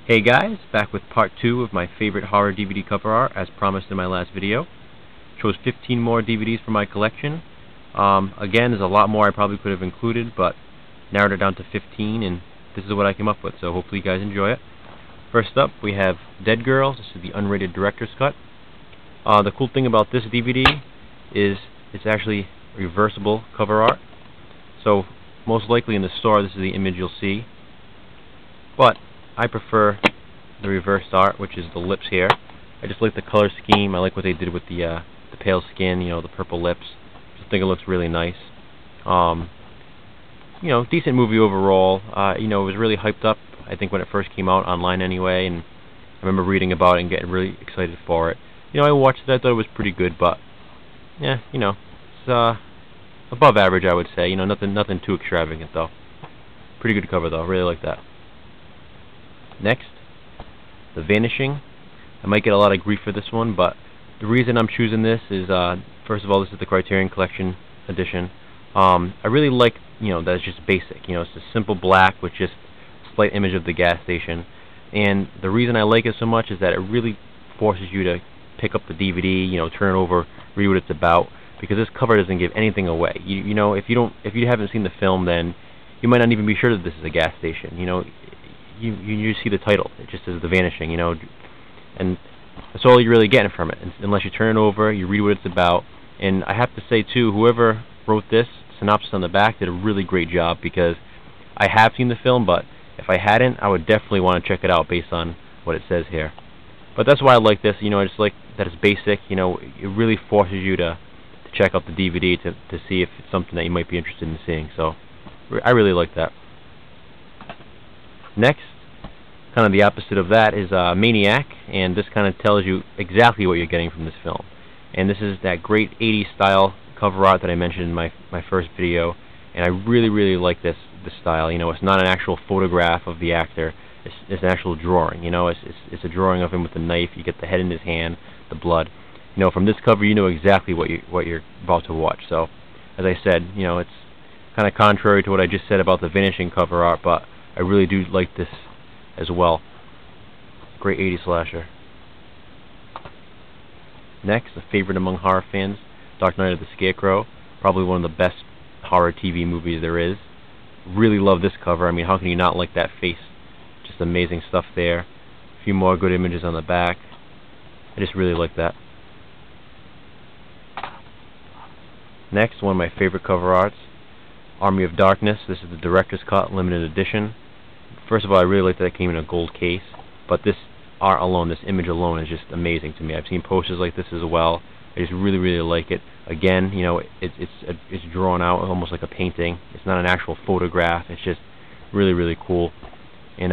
Hey guys, back with part 2 of my favorite horror DVD cover art, as promised in my last video. Chose 15 more DVDs for my collection. Again, there's a lot more I probably could have included, but narrowed it down to 15, and this is what I came up with, so hopefully you guys enjoy it. First up, we have Dead Girls. This is the unrated director's cut. The cool thing about this DVD is it's actually reversible cover art. So, most likely in the store, this is the image you'll see. But I prefer the reversed art, which is the lips here. I just like the color scheme. I like what they did with the pale skin, the purple lips. Just think it looks really nice. Decent movie overall. It was really hyped up, I think, when it first came out online anyway, and I remember reading about it and getting really excited for it. I watched it, I thought it was pretty good, but yeah, it's above average, I would say. Nothing too extravagant though. Pretty good cover though. Really like that. Next, The Vanishing. I might get a lot of grief for this one, but the reason I'm choosing this is, first of all, this is the Criterion Collection edition. I really like, that it's just basic. It's a simple black with just a slight image of the gas station. And the reason I like it so much is that it really forces you to pick up the DVD, turn it over, read what it's about, because this cover doesn't give anything away. If you haven't seen the film, then you might not even be sure that this is a gas station. You see the title. It just says The Vanishing, and that's all you're really getting from it, unless you turn it over, you read what it's about. And I have to say, too, whoever wrote this synopsis on the back did a really great job, because I have seen the film, but if I hadn't, I would definitely want to check it out based on what it says here. But that's why I like this. I just like that it's basic. It really forces you to check out the DVD to see if it's something that you might be interested in seeing. So I really like that. Next, kind of the opposite of that, is Maniac, and this kind of tells you exactly what you're getting from this film. And this is that great 80s style cover art that I mentioned in my first video, and I really, really like this style. It's not an actual photograph of the actor. It's an actual drawing. It's a drawing of him with a knife. You get the head in his hand, the blood. From this cover, you know exactly what you're about to watch. So, as I said, it's kind of contrary to what I just said about the Vanishing cover art, but I really do like this as well. Great 80s slasher. Next, a favorite among horror fans, Dark Night of the Scarecrow. Probably one of the best horror TV movies there is. Really love this cover. I mean, how can you not like that face? Just amazing stuff there. A few more good images on the back. I just really like that. Next, one of my favorite cover arts, Army of Darkness. This is the director's cut, limited edition. First of all, I really like that it came in a gold case, but this art alone, this image alone, is just amazing to me. I've seen posters like this as well. I just really, really like it. Again, it's drawn out almost like a painting. It's not an actual photograph. It's just really, really cool. And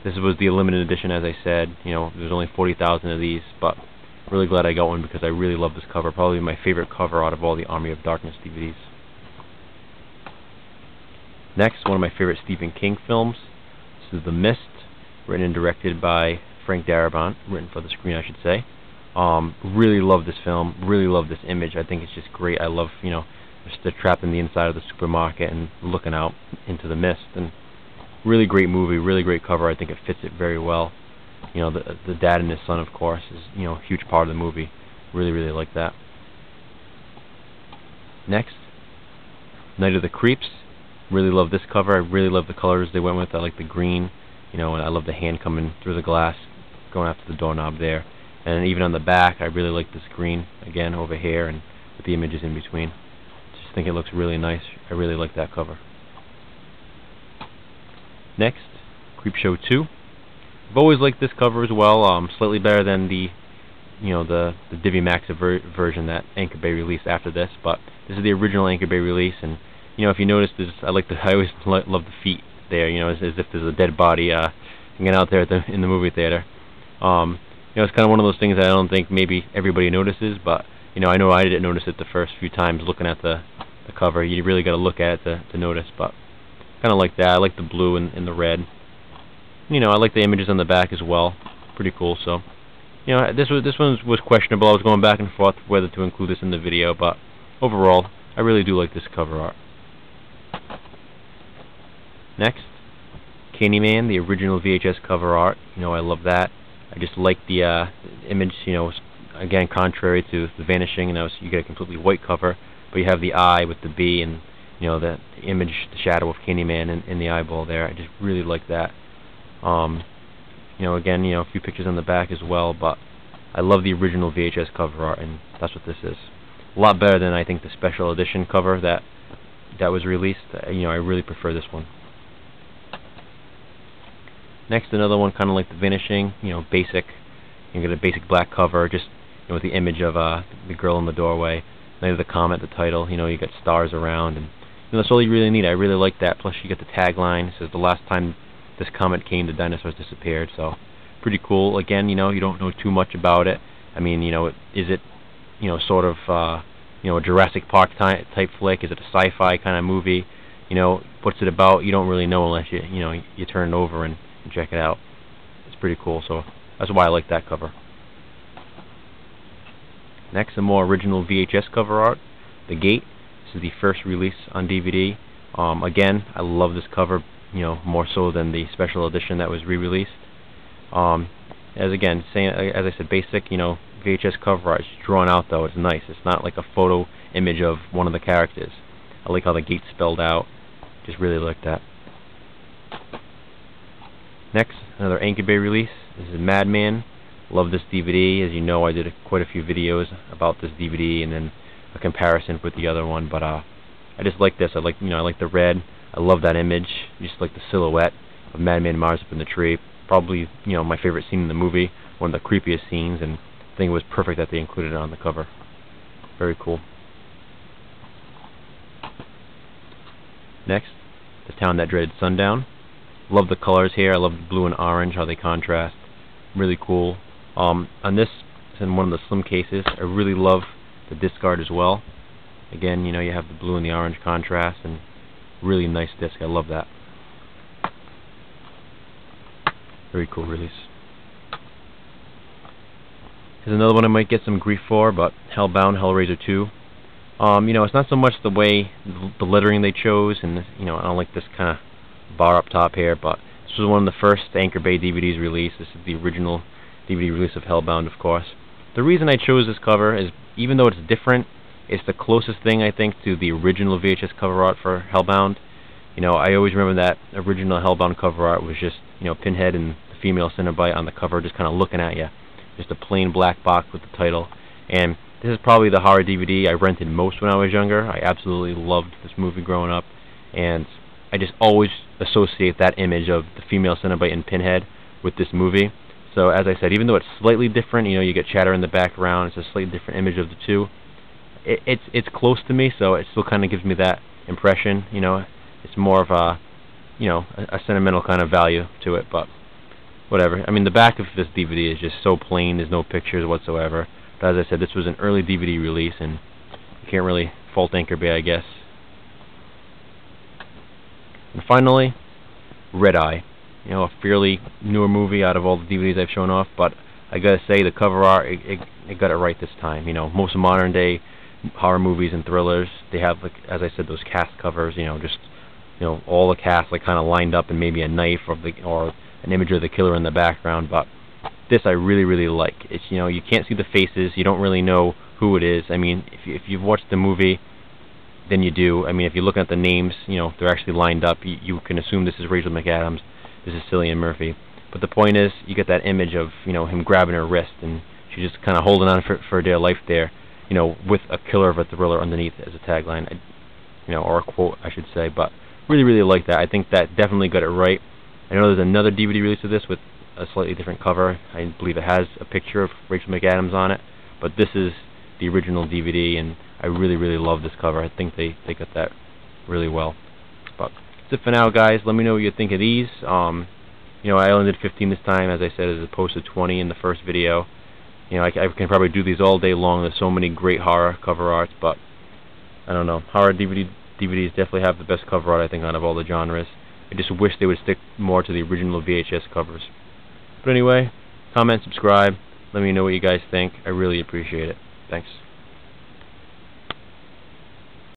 this was the limited edition, as I said. There's only 40,000 of these, but really glad I got one because I really love this cover. Probably my favorite cover out of all the Army of Darkness DVDs. Next, one of my favorite Stephen King films. This is The Mist, written and directed by Frank Darabont, written for the screen, I should say. Really love this film. Really love this image. I think it's just great. I love, just trapped in the inside of the supermarket and looking out into the mist. And really great movie. Really great cover. I think it fits it very well. The dad and his son, of course, is a huge part of the movie. Really, really like that. Next, Night of the Creeps. Really love this cover. I really love the colors they went with. I like the green, and I love the hand coming through the glass, going after the doorknob there. And even on the back, I really like this green, again, over here, and with the images in between. Just think it looks really nice. I really like that cover. Next, Creepshow 2. I've always liked this cover as well, slightly better than the DiviMax version that Anchor Bay released after this, but this is the original Anchor Bay release, and if you notice, I always love the feet there, as if there's a dead body hanging out there in the movie theater. It's kind of one of those things that I don't think maybe everybody notices, but I know I didn't notice it the first few times looking at the cover. You really got to look at it to notice, but kind of like that. I like the blue and the red. I like the images on the back as well. Pretty cool. So, this one was questionable. I was going back and forth whether to include this in the video, but overall, I really do like this cover art. Next, Candyman, the original VHS cover art. You know, I love that. I just like the image, you know, again, contrary to the Vanishing, you get a completely white cover, but you have the eye with the B and, you know, the image, the shadow of Candyman in the eyeball there. I just really like that. You know, again, you know, a few pictures on the back as well, but I love the original VHS cover art, and that's what this is. A lot better than, I think, the special edition cover that was released. You know, I really prefer this one. Next, another one kind of like the Vanishing, you know, basic. You get a basic black cover, just, you know, with the image of the girl in the doorway. Then the comment, the title. You know, you got stars around, and you know, that's all you really need. I really like that. Plus, you get the tagline. It says the last time this comet came, the dinosaurs disappeared. So, pretty cool. Again, you know, you don't know too much about it. I mean, you know, is it, you know, sort of, you know, a Jurassic Park type flick? Is it a sci-fi kind of movie? You know, what's it about? You don't really know unless you know, you turn it over and check it out. It's pretty cool. So that's why I like that cover. Next, a more original VHS cover art, The Gate. This is the first release on DVD. Again, I love this cover, you know, more so than the special edition that was re-released. As I said, basic, you know, VHS cover art. It's drawn out though. It's nice. It's not like a photo image of one of the characters. I like how the gate's spelled out. Just really like that. Next, another Anchor Bay release. This is Madman. Love this DVD. As you know, I did quite a few videos about this DVD and then a comparison with the other one. But I just like this. I like the red. I love that image. Just like the silhouette of Madman Mars up in the tree. Probably, you know, my favorite scene in the movie. One of the creepiest scenes, and I think it was perfect that they included it on the cover. Very cool. Next, The Town That Dreaded Sundown. Love the colors here. I love the blue and orange, how they contrast. Really cool. On this, it's in one of the slim cases. I really love the disc art as well. Again, you know, you have the blue and the orange contrast, and really nice disc. I love that. Very cool release. Here's another one I might get some grief for, but Hellbound, Hellraiser 2. You know, it's not so much the way the lettering they chose, and you know, I don't like this kind of bar up top here, but this was one of the first Anchor Bay DVDs released. This is the original DVD release of Hellbound, of course. The reason I chose this cover is, even though it's different, it's the closest thing, I think, to the original VHS cover art for Hellbound. You know, I always remember that original Hellbound cover art was just, you know, Pinhead and the female Cenobite on the cover just kind of looking at you. Just a plain black box with the title. And this is probably the horror DVD I rented most when I was younger. I absolutely loved this movie growing up, and I just always associate that image of the female Cenobite and Pinhead with this movie. So as I said, even though it's slightly different, you know, you get chatter in the background, it's a slightly different image of the two. It's close to me, so it still kind of gives me that impression. You know, it's more of a, you know, a sentimental kind of value to it, but whatever. I mean, the back of this DVD is just so plain. There's no pictures whatsoever. But as I said, this was an early DVD release, and you can't really fault Anchor Bay, I guess. And finally, Red Eye. You know, a fairly newer movie out of all the DVDs I've shown off, but I gotta say, the cover art, it got it right this time. You know, most modern day horror movies and thrillers, they have, like, as I said, those cast covers. You know, just, you know, all the cast like kind of lined up, and maybe a knife or an image of the killer in the background. But this I really, really like. It's, you know, you can't see the faces. You don't really know who it is. I mean, if you've watched the movie, then you do. I mean, if you're looking at the names, you know, they're actually lined up. You can assume this is Rachel McAdams. This is Cillian Murphy. But the point is, you get that image of, you know, him grabbing her wrist, and she's just kind of holding on for dear life there, you know, with a killer of a thriller underneath as a tagline, you know, or a quote, I should say. But really, really like that. I think that definitely got it right. I know there's another DVD release of this with a slightly different cover. I believe it has a picture of Rachel McAdams on it, but this is the original DVD, and I really, really love this cover. I think they got that really well. But that's it for now, guys. Let me know what you think of these. You know, I only did 15 this time, as I said, as opposed to 20 in the first video. You know, I can probably do these all day long. There's so many great horror cover arts, but I don't know. Horror DVDs definitely have the best cover art, I think, out of all the genres. I just wish they would stick more to the original VHS covers. But anyway, comment, subscribe. Let me know what you guys think. I really appreciate it. Thanks.